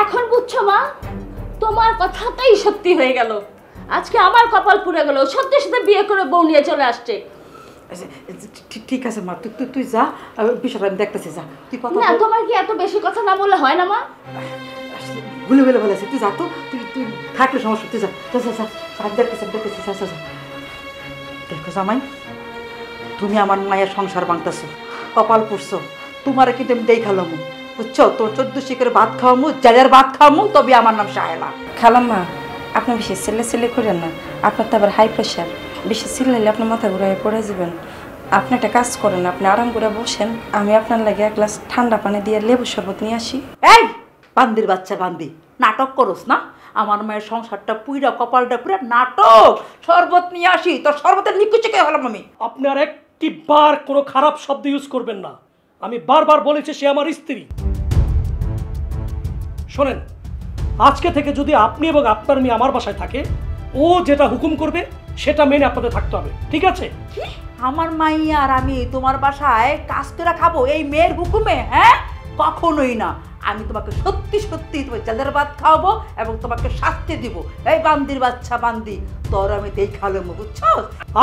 এখন বুঝছো মা, তোমার কথাটাই সত্যি হয়ে গেল। আজকে আমার কপাল পুড়ে গেল, সত্যি সত্যি বিয়ে করে বউ নিয়ে চলে আসছে। আচ্ছা, ঠিক আছে মা, তুই তুই যা, বিষয়টা আমি দেখতেছি। যা তুই কথা না, তোমার কি এত বেশি কথা না বললে হয় না মা? ভুলে ভুলে বলেছে, তুই যা তো, তুই তুই থাকলে সমস্যা, তুই যা যা যা যা, আমি দেখতেছি যা যা যা। দেখো জামাই, তুমি আমার মায়ের সংসার ভাঙতেছো, কপাল পুড়ছো, তোমারে কিন্তু আমি দেখালাম, বুঝছো? তোর 14 শিখের ভাত খাওয়ামু, জেলের ভাত খাওয়ামু, তবে আমার নাম সাহেলা। খালাম্মা, আপনি বেশি ছেলে করেন না। আপনার তো আবার হাই প্রেশার, বেশি চিল্লাইলে আপনার মাথা ঘুরায় পড়ে যাবেন। আপনি একটা কাজ করেন, আপনি আরাম করে বসেন, আমি আপনার লাগে এক গ্লাস ঠান্ডা পানি দিয়ে লেবু শরবত নিয়ে আসি। এই বান্দির বাচ্চা বান্দি, নাটক করোস না? আমার মায়ের সংসারটা পুইরা কপালটা পুরা নাটক। শরবত নিয়ে আসি, তোর শরবতের নিকুচে কে হলাম আমি? আপনি আর একটি বার কোনো খারাপ শব্দ ইউজ করবেন না। আমি বারবার বলেছি সে আমার স্ত্রী। শোনেন, আজকে থেকে যদি আপনি এবং আপনার মেয়ে আমার বাসায় থাকে, ও যেটা হুকুম করবে সেটা মেনে আপনাদের থাকতে হবে, ঠিক আছে? কি আমার মাইয়া আর আমি তোমার বাসায় কাজ করে খাবো এই মেয়ের হুকুমে? হ্যাঁ, কখনোই না। আমি তোমাকে সত্যি সত্যি তোমার জেলের ভাত খাওয়াবো এবং তোমাকে শাস্তি দিব। এই বান্দির বাচ্চা বান্দি, তোর আমি দেখালাম, বুঝছো?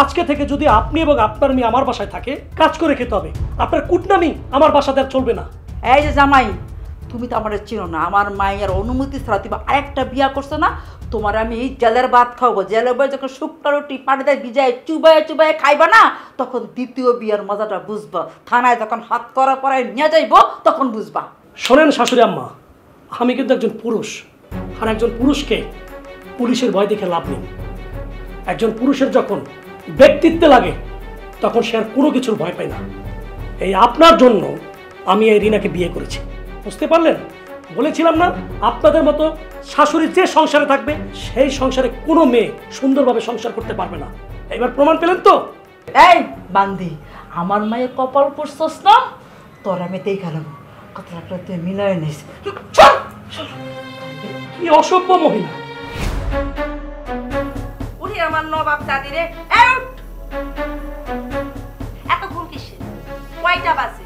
আজকে থেকে যদি আপনি এবং আপনার মেয়ে আমার বাসায় থাকে, কাজ করে খেতে হবে। আপনার কুটনামি আমার বাসাতে আর চলবে না। এই যে জামাই, তুমি তো আমার চিনো না, আমার মায়ের অনুমতি ছাড়া তুমি আরেকটা বিয়া করছো না? তোমার আমি জেলের ভাত খাওয়াবো। জেলের বই যখন শুকনো রুটি পানিতে ভিজায় চুবায় চুবায় খাইবা না, তখন দ্বিতীয় বিয়ার মজাটা বুঝবা। থানায় যখন হাত করা পরে নিয়ে যাইবো তখন বুঝবা। শোনেন শাশুড়ি আম্মা, আমি কিন্তু একজন পুরুষ, আর একজন পুরুষকে পুলিশের ভয় দেখে লাভ নেই। একজন পুরুষের যখন ব্যক্তিত্বে লাগে তখন সে আর কোনো কিছুর ভয় পায় না। এই আপনার জন্য আমি এই রিনাকে বিয়ে করেছি, বুঝতে পারলেন? বলেছিলাম না, আপনাদের মতো শাশুড়ি যে সংসারে থাকবে সেই সংসারে কোনো মেয়ে সুন্দরভাবে সংসার করতে পারবে না। এবার প্রমাণ পেলেন তো? এই বান্দি, আমার মায়ের কপাল পড়ছস না, তোর আমি দেখালাম। কত রাখলে তুই মিলাই নিস। কি অসভ্য মহিলা! উনি আমার নবাব দাদি রে। এত ঘুম কিসে? কয়টা বাজে?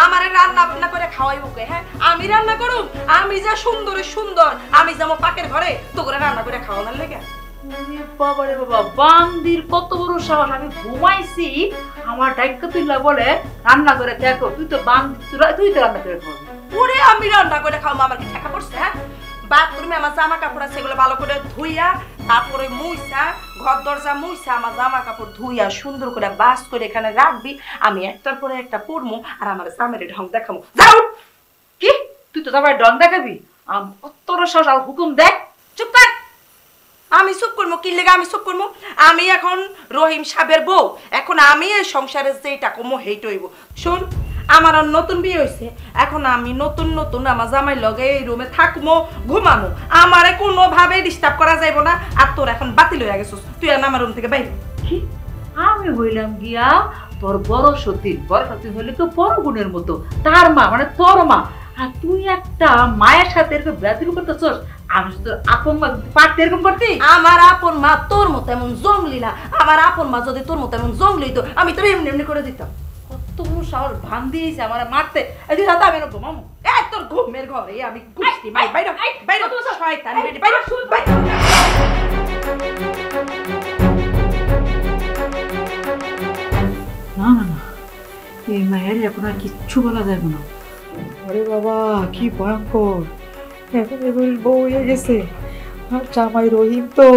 আমারে রান্না বান্না করে খাওয়াই বুকে। হ্যাঁ, আমি রান্না করুম? আমি যা সুন্দর সুন্দর, আমি যাবো পাকের ঘরে তো করে রান্না করে খাওয়ানোর লেগে? ওরে বাবা রে বাবা, বান্দির কত বড় সাহস! আমি ঘুমাইছি, আমার ডাইকা তুইলা বলে রান্না করে দেখো, তুই তো বান্দি, তুই তো রান্না করে খাবি। ওরে আমি রান্না করে খাওয়া আমার কি ঠেকা পড়ছে? হ্যাঁ, বাথরুমে আমার জামা কাপড় আছে, এগুলো ভালো করে ধুইয়া তারপরে মুইসা ঘর দরজা মুইসা আমার জামা কাপড় ধুইয়া সুন্দর করে বাস করে এখানে রাখবি, আমি একটার পরে একটা পরমু আর আমার জামের ঢং দেখাবো। যাও! কি তুই তো সবাই ডন দেখাবি? কত বড় সাহস! আর হুকুম দেখ। চুপ কর! আমি চুপ করবো কি লেগে? আমি চুপ করবো? আমি এখন রহিম সাহেবের বউ, এখন আমি এই সংসারে যেটা কমো হেইট হইব। শোন, আমার আর নতুন বিয়ে হয়েছে, এখন আমি নতুন নতুন আমার জামাই লগে এই রুমে থাকবো, ঘুমামো, আমারে কোনোভাবে ডিস্টার্ব করা যাইব না। আর তোর এখন বাতিল হয়ে গেছিস, তুই আর আমার রুম থেকে বাইরে। কি আমি হইলাম গিয়া তোর বড় সতীন? বড় সতীন হইলে তো বড় বোনের মতো, তার মা মানে তোর মা, আর তুই একটা মায়ের সাথে এরকম ব্যাতিল করতেছস। আমি তোর আপন মা পারতে এরকম করতি? আমার আপন মা তোর মতো এমন জঙ্গলি না, আমার আপন মা যদি তোর মতো এমন জঙ্গলি তো আমি তোর এমনি এমনি করে দিতাম। কত বড় সাহস! ভান দিয়েছে আমার মারতে। এই রাতে আমি এরকম ঘুমামো? এই তোর ঘুমের ঘরে আমি গুষ্টি মাই বাইরে বাইরে তো শয়তান বেটি বাইরে বাইরে। না না না, এই মায়ের এখন আর কিচ্ছু বলা যাবে না। আরে বাবা কি ভয়ঙ্কর! এখন এবার বউ হয়ে গেছে, আর জামাই রহিম তো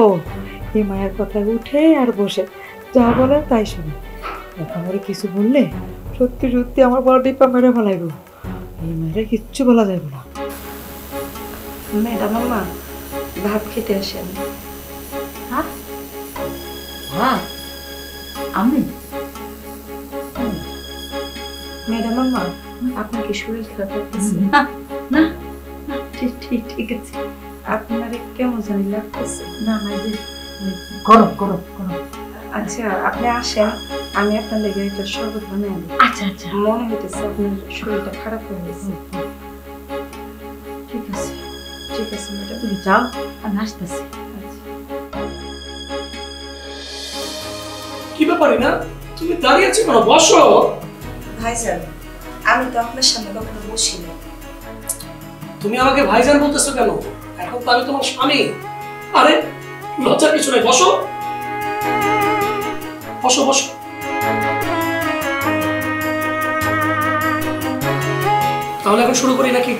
এই মায়ের কথা উঠে আর বসে যা বলে তাই শুনে। এখন ওরা কিছু বললে সত্যি সত্যি আমার বড় ডিপা মেরে ফেলাইব। এই মায়ের কিচ্ছু বলা যাবে না। ম্যাডাম আম্মা ভাত খেতে আসেন। হ্যাঁ হ্যাঁ, আমি ম্যাডাম আম্মা আপনার কি শরীর খারাপ লাগতেছে? না না ঠিক ঠিক ঠিক আছে, আপনার কেমন জানি লাগতেছে। না না, যে গরম গরম গরম। আচ্ছা আপনি আসেন, আমি আপনার লেগে একটা শরবত বানিয়ে আনি। আচ্ছা আচ্ছা, মনে হইতেছে আপনার শরীরটা খারাপ হয়ে গেছে। ঠিক আছে ঠিক আছে ম্যাডাম। তুমি যাও, আমি আসতেছি। কি ব্যাপারে না তুমি দাঁড়িয়ে আছো কেন? বসো। ভাইজান, আমি তো আপনার সামনে কখনো বসি না। তুমি আমাকে ভাইজান বলতেছো কেন? এখন তো আমি তোমার স্বামী। আরে লজ্জার কিছু নাই, বসো বসো বসো। তাহলে এখন শুরু করি নাকি?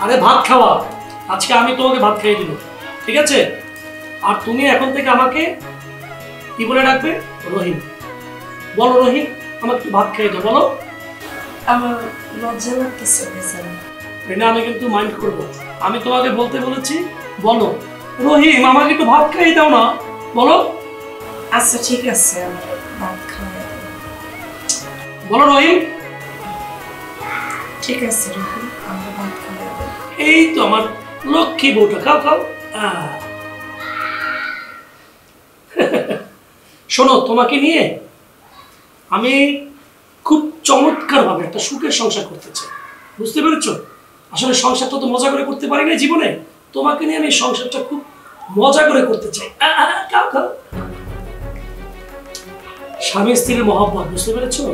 আরে ভাত খাওয়া, আজকে আমি তোমাকে ভাত খাইয়ে দিব, ঠিক আছে? আর তুমি এখন থেকে আমাকে কি বলে ডাকবে? রহিম। বলো রহিম, আমাকে একটু ভাত খাইয়ে দাও, বলো। আমার লজ্জা লাগতেছে ভাইজান। রিনা, আমি কিন্তু মাইন্ড করবো। আমি তোমাকে বলতে বলেছি, বলো রহিম আমাকে একটু ভাত খাইয়ে দাও না, বলো। আচ্ছা ঠিক আছে, আমার ভাত খাওয়া। বলো রহিম। ঠিক আছে রহিম, আমরা ভাত খাওয়া। এই তো আমার লক্ষ্মী বউটা, খাও খাও। শোনো, তোমাকে নিয়ে আমি খুব চমৎকার ভাবে একটা সুখের সংসার করতে চাই, বুঝতে পেরেছো? আসলে সংসারটা তো মজা করে করতে পারি না জীবনে, তোমাকে নিয়ে আমি সংসারটা খুব মজা করে করতে চাই। খাও খাও। স্বামী স্ত্রীর মহব্বত, বুঝতে পেরেছো?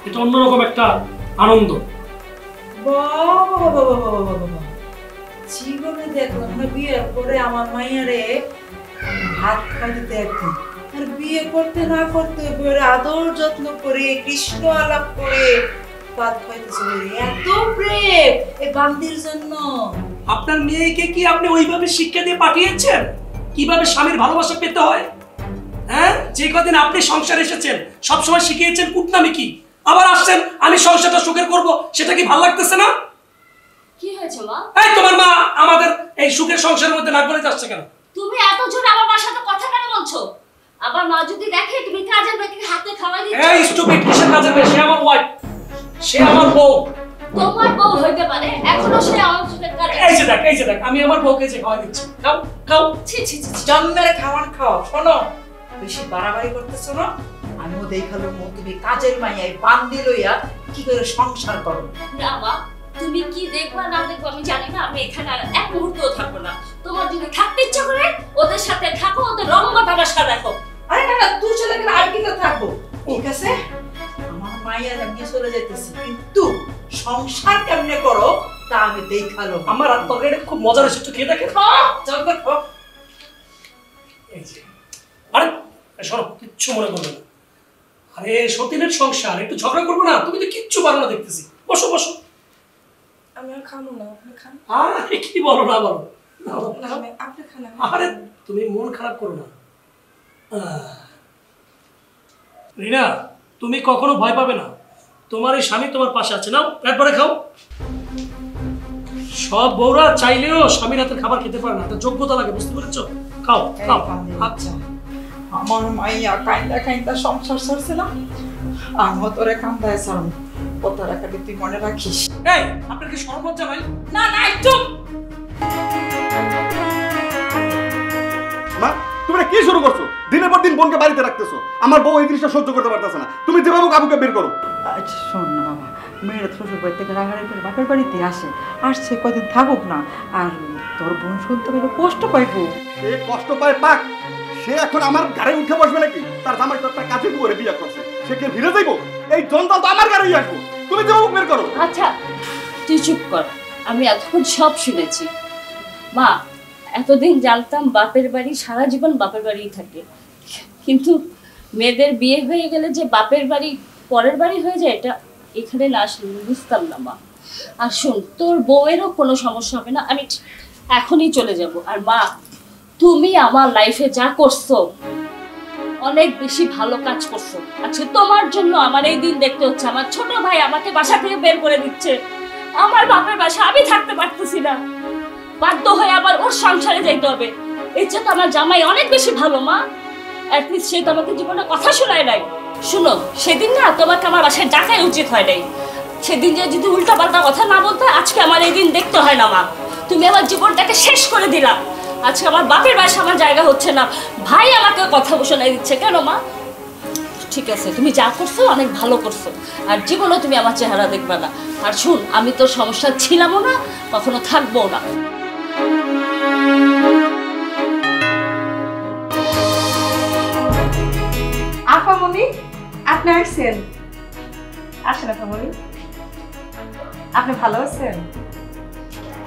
এটা অন্যরকম একটা আনন্দ। জীবনে দেখলাম না বিয়ের পরে আমার মাইয়ারে ভাত খাইতে একদম, আর বিয়ে করতে না করতে আদর যত্ন করে কৃষ্ণ আলাপ করে ভাত খাইতেছে। এত প্রেম এই বান্দির জন্য। আপনার মেয়েকে কি আপনি ওইভাবে শিক্ষা দিয়ে পাঠিয়েছেন কিভাবে স্বামীর ভালোবাসা পেতে হয়? হ্যাঁ, যে কদিন আপনি সংসারে এসেছেন সবসময় শিখিয়েছেন কুটনামি কি, আবার আসছেন আমি সংসারটা সুখের করব, সেটা কি ভালো লাগতেছে না? কি হয়েছে মা? এই তোমার মা আমাদের এই সুখের সংসারের মধ্যে নাক গলে যাচ্ছে কেন? তুমি এত জোরে আমার মার সাথে কথা কেন বলছো? আমার মা যদি দেখে তুমি কাজের মেয়েকে হাতে খাওয়াই দিচ্ছ। এই স্টুপিড, কিসের কাজের মেয়ে? সে আমার ওয়াইফ, সে আমার বউ। তোমার বউ হইতে পারে, এখনো সে আমার সাথে কাজে। এই যে দেখ, এই যে দেখ, আমি আমার বউকে যে খাওয়া দিচ্ছি, খাও খাও। ছি ছি ছি ছি। জন্মের খাওয়ান খাও। শোনো, বেশি বাড়াবাড়ি করতেছো না। আমিও দেখালো তুমি কাজের মাইয়া বান্দি লইয়া কি করে সংসার করো। না মা, তুমি কি দেখবা না দেখবা আমি জানি না, আমি এখানে আর এক মুহূর্তও থাকবো না। তোমার যদি থাকতে ইচ্ছা করে ওদের সাথে থাকো, ওদের রঙ্গ তামাশা দেখো। আরে না না, তুই চলে গেলে আর কি থাকবো? ঠিক আছে, আমার মাইয়া আমি চলে যাইতেছি, কিন্তু সংসার কেমনে করো তা আমি দেখালো। আমার আর তরকারিটা খুব মজার হয়েছে, একটু খেয়ে দেখেন। চল দেখো। এই যে আরে শোনো, কিচ্ছু মনে করবে না। আরে সতীনের সংসার, একটু ঝগড়া করবো না? তুমি তো কিচ্ছু পারো না দেখতেছি। বসো বসো। আমি আর খাবো না, আপনি খান। আরে কি বলো না বলো। না, আপনি খান। আরে তুমি মন খারাপ করো না। রিনা, তুমি কখনো ভয় পাবে না। তোমার এই স্বামী তোমার পাশে আছে। নাও পেট ভরে খাও। সব বউরা চাইলেও স্বামীর হাতের খাবার খেতে পারে না, তার যোগ্যতা লাগে, বুঝতে পেরেছো? খাও খাও। আচ্ছা, আমার মাইয়া কাইন্দা কাইন্দা সংসার ছাড়ছিলাম, আমিও তোরে কান্দায় ছাড়ম। কথা রাখাটি তুই মনে রাখিস। এই, আপনার কি শরম লজ্জা নাই? না না, একটু মা, তুমি কি শুরু করছো? দিনের পর দিন বোনকে বাড়িতে রাখতেছো। আমার বউ এই জিনিসটা সহ্য করতে পারতেছে না। তুমি যেভাবে কাবুকে বের করো। আচ্ছা শোন না বাবা, মেয়েরা শ্বশুর বাড়ি থেকে রাগারাগি করে বাপের বাড়িতে আসছে কয়দিন থাকুক না। আর তোর বোন শুনতে পেলে কষ্ট পাইবো। সে কষ্ট পায় পাক, সে এখন আমার ঘরে উঠে বসবে নাকি? তার জামাই তো একটা কাজে বুয়ারে বিয়ে করছে, সে কে ফিরে যাইবো? এই জঞ্জাল তো আমার ঘরেই আসবো। তুমি যেভাবে বের করো। আচ্ছা তুই চুপ কর, আমি এতক্ষণ সব শুনেছি। মা, এতদিন জানতাম বাপের বাড়ি সারা জীবন বাপের বাড়িই থাকে, কিন্তু মেয়েদের বিয়ে হয়ে গেলে যে বাপের বাড়ি পরের বাড়ি হয়ে যায়, এটা এখানে না আসলে বুঝতাম না মা। আর শোন, তোর বউয়েরও কোনো সমস্যা হবে না, আমি এখনই চলে যাব। আর মা, তুমি আমার লাইফে যা করছো অনেক বেশি ভালো কাজ করছো। আচ্ছা, তোমার জন্য আমার এই দিন দেখতে হচ্ছে। আমার ছোট ভাই আমাকে বাসা থেকে বের করে দিচ্ছে, আমার বাপের বাসা আমি থাকতে পারতেছি না, বাধ্য হয়ে আবার ওর সংসারে যাইতে হবে। এর চেয়ে তো আমার জামাই অনেক বেশি ভালো মা। অ্যাটলিস্ট সে তো আমাকে জীবনে কথা শোনায় নাই। শুনো, সেদিন না তোমাকে আমার বাসায় ডাকাই উচিত হয় নাই। সেদিন যে যদি উল্টা পাল্টা কথা না বলতে, আজকে আমার এই দিন দেখতে হয় না মা। তুমি আমার জীবনটাকে শেষ করে দিলা। আজকে আমার বাপের বাসা আমার জায়গা হচ্ছে না, ভাই আমাকে কথা শোনাই দিচ্ছে। কেন মা? ঠিক আছে, তুমি যা করছো অনেক ভালো করছো, আর জীবনও তুমি আমার চেহারা দেখবে না। আর শুন, আমি তো সমস্যা ছিলামও না, কখনো থাকবো না। আপামনি, আপনি আসছেন? আসেন আপামনি। আপনি ভালো আছেন?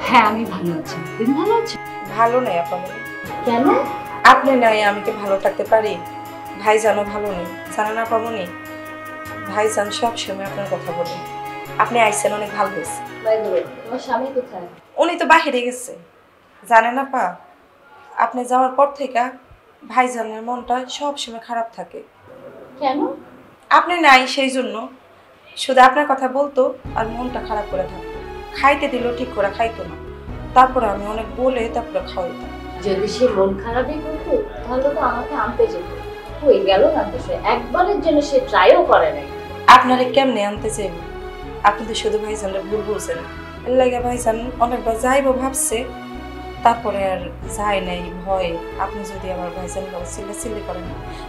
হ্যাঁ, আমি ভালো আছি। তুমি ভালো আছো? ভালো নেই আপামনি। কেন? আপনি নাই আমি কি ভালো থাকতে পারি? ভাইজানও ভালো নেই, জানেন আপামনি? ভাইজান সব সময় আপনার কথা বলে। আপনি আইছেন, অনেক ভালো হয়েছে। তোমার স্বামী কোথায়? উনি তো বাহিরে গেছে। জানেন আপা, আপনি যাওয়ার পর থেকে ভাইজানের মনটা সব সময় খারাপ থাকে। কেন? আপনি নাই সেই জন্য। শুধু আপনার কথা বলতো আর মনটা খারাপ করে থাকতো। খাইতে দিলেও ঠিক করে খাইতো না। তারপরে আমি অনেক বলে তারপরে খাওয়াইতাম। যদি সে মন খারাপই করতো তাহলে তো আমাকে আনতে যেত। কই গেল না তো সে? একবারের জন্য সে ট্রাইও করে নাই। আপনারে কেমনে আনতে চাইব? আপনি তো শুধু ভাইজানরা ভুল বুঝেন। এর লাগে ভাইজান অনেকবার যাইবো ভাবছে, তারপরে আর যায় নাই ভয়ে। আপনি যদি আমার ভাইজান চিল্লি করেন।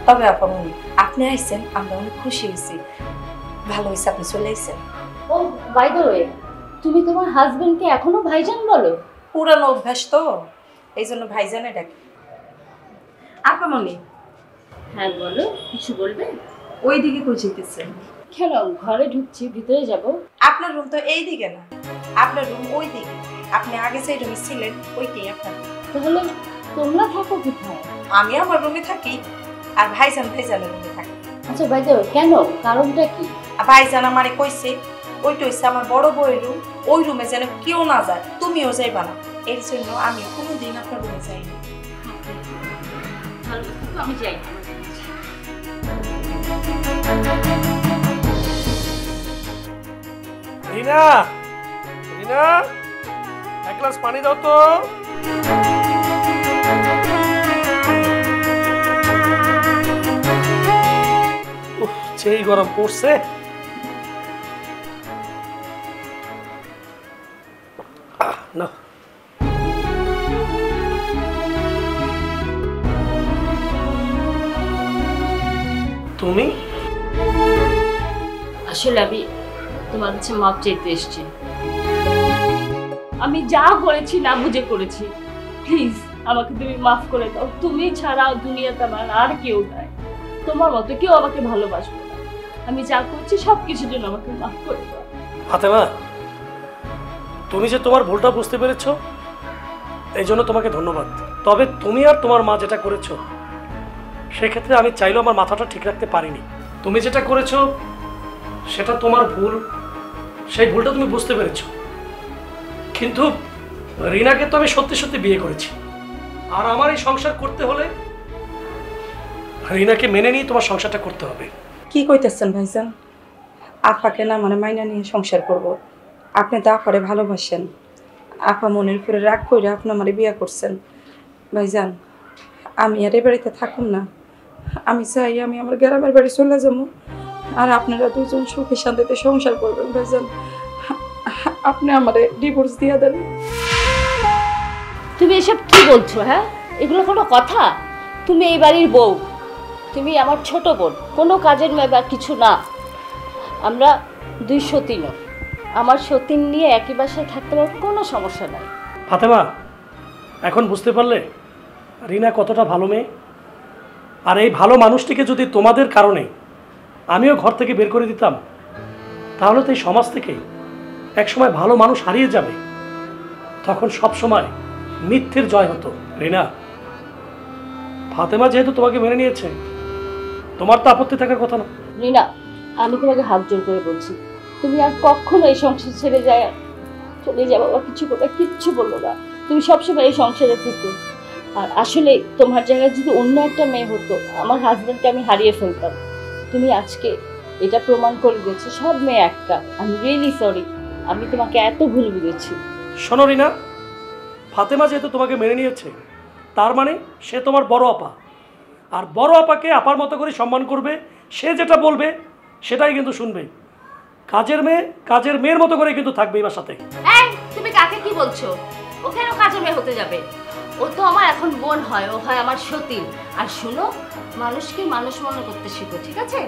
তবে আপামনি, আপনি আইছেন, আমরা অনেক খুশি হয়েছি। ভালো হয়েছে আপনি চলে আইছেন। ও বাই দ্য ওয়ে, তুমি তোমার হাজবেন্ডকে এখনো ভাইজান বলো? পুরানো অভ্যাস তো, এই জন্য ভাইজানে ডাকি। আপামনি, হ্যাঁ বলো, কিছু বলবে? ওই দিকে কই যেতেছেন? কেন? ঘরে ঢুকছি, ভিতরে যাব। আপনার রুম তো এই দিকে না, আপনার রুম ওই দিকে। আপনি আগে সেই রুমে ছিলেন, ওইটাই আপনার। তাহলে তোমরা থাকো কোথায়? আমি আমার রুমে থাকি, আর ভাইজানের রুমে থাকি। আচ্ছা বাই দ্য ওয়ে, কেন? কারণটা কি? আর ভাইজান আমারে কইছে ওইটা হইছে আমার বড় বউয়ের রুম, ওই রুমে যেন কেউ না যায়, তুমিও যাইবা না। এর জন্য আমি কোনোদিন আপনার রুমে যাইনি। ভালো, আমি যাই। রিনা, রিনা, এক গ্লাস পানি দাও তো। উফ, যেই গরম পড়ছে। না, তুমি? আসলে আমি তোমার কাছে মাপ চাইতে এসেছি। আমি যা করেছি না বুঝে করেছি, প্লিজ আমাকে তুমি মাফ করে দাও। তুমি ছাড়া দুনিয়াতে আমার আর কেউ নাই, তোমার মতো কেউ আমাকে ভালোবাসবে না। আমি যা করছি সবকিছুর জন্য আমাকে মাফ করে দাও। ফাতেমা, তুমি যে তোমার ভুলটা বুঝতে পেরেছো, এই জন্য তোমাকে ধন্যবাদ। তবে তুমি আর তোমার মা যেটা করেছো সেক্ষেত্রে আমি চাইলেও আমার মাথাটা ঠিক রাখতে পারিনি। তুমি যেটা করেছো সেটা তোমার ভুল, সেই ভুলটা তুমি বুঝতে পেরেছো। কিন্তু রিনাকে তো আমি সত্যি সত্যি বিয়ে করেছি, আর আমার এই সংসার করতে হলে রিনাকে মেনে নিয়ে তোমার সংসারটা করতে হবে। কি কইতেছেন ভাইজান? আপাকে না মানে মাইনা নিয়ে সংসার করব? আপনি তো আপারে ভালোবাসেন, আপা মনের উপরে রাগ করে আপনি আমার বিয়ে করছেন। ভাইজান, আমি আর এ বাড়িতে থাকুম না। আমি চাই আমি আমার গ্রামের বাড়ি চলে যাবো, আর আপনারা দুজন সুখে শান্তিতে সংসার করবেন। ভাইজান, আপনি আমারে ডিভোর্স দিয়ে দেন। তুমি এসব কি বলছো? হ্যাঁ, এগুলো কোনো কথা? তুমি এই বাড়ির বউ, তুমি আমার ছোট বোন, কোনো কাজের মেয়ে বা কিছু না। আমরা দুই সতীন, আমার সতীন নিয়ে একই বাসায় থাকতে পারবো, কোনো সমস্যা নাই। ফাতেমা, এখন বুঝতে পারলে রিনা কতটা ভালো মেয়ে? আর এই ভালো মানুষটিকে যদি তোমাদের কারণে আমিও ঘর থেকে বের করে দিতাম, তাহলে তো এই সমাজ থেকে একসময় ভালো মানুষ হারিয়ে যাবে। তখন সব সময় মিথ্যের জয় হতো। রিনা, ফাতেমা যেহেতু তোমাকে মেনে নিয়েছে, তোমার তো আপত্তি থাকার কথা না। রিনা, আমি তোমাকে হাত জোর করে বলছি, তুমি আর কখনো এই সংসার ছেড়ে চলে যাবো বা কিছু করবে, কিচ্ছু বললো না। তুমি সবসময় এই সংসারে থেকো। আর আসলে তোমার জায়গায় যদি অন্য একটা মেয়ে হতো, আমার হাজব্যান্ডকে আমি হারিয়ে ফেলতাম। তুমি আজকে এটা প্রমাণ করে দিয়েছো সব মেয়ে একটা। আমি রিয়েলি সরি, আমি তোমাকে এত ভুল বুঝেছি। শোনো রিনা, ফাতেমা যেহেতু তোমাকে মেনে নিয়েছে, তার মানে সে তোমার বড় আপা, আর বড় আপাকে আপার মতো করে সম্মান করবে। সে যেটা বলবে সেটাই কিন্তু শুনবে। কাজের মেয়ের মতো করে কিন্তু থাকবে এই বাসাতে। এই, তুমি কাকে কি বলছো? ও কেন কাজের মেয়ে হতে যাবে? ও তো আমার এখন বোন হয়, ও হয় আমার সতীন। আর শুনো, মানুষকে মানুষ মনে করতে শিখো, ঠিক আছে?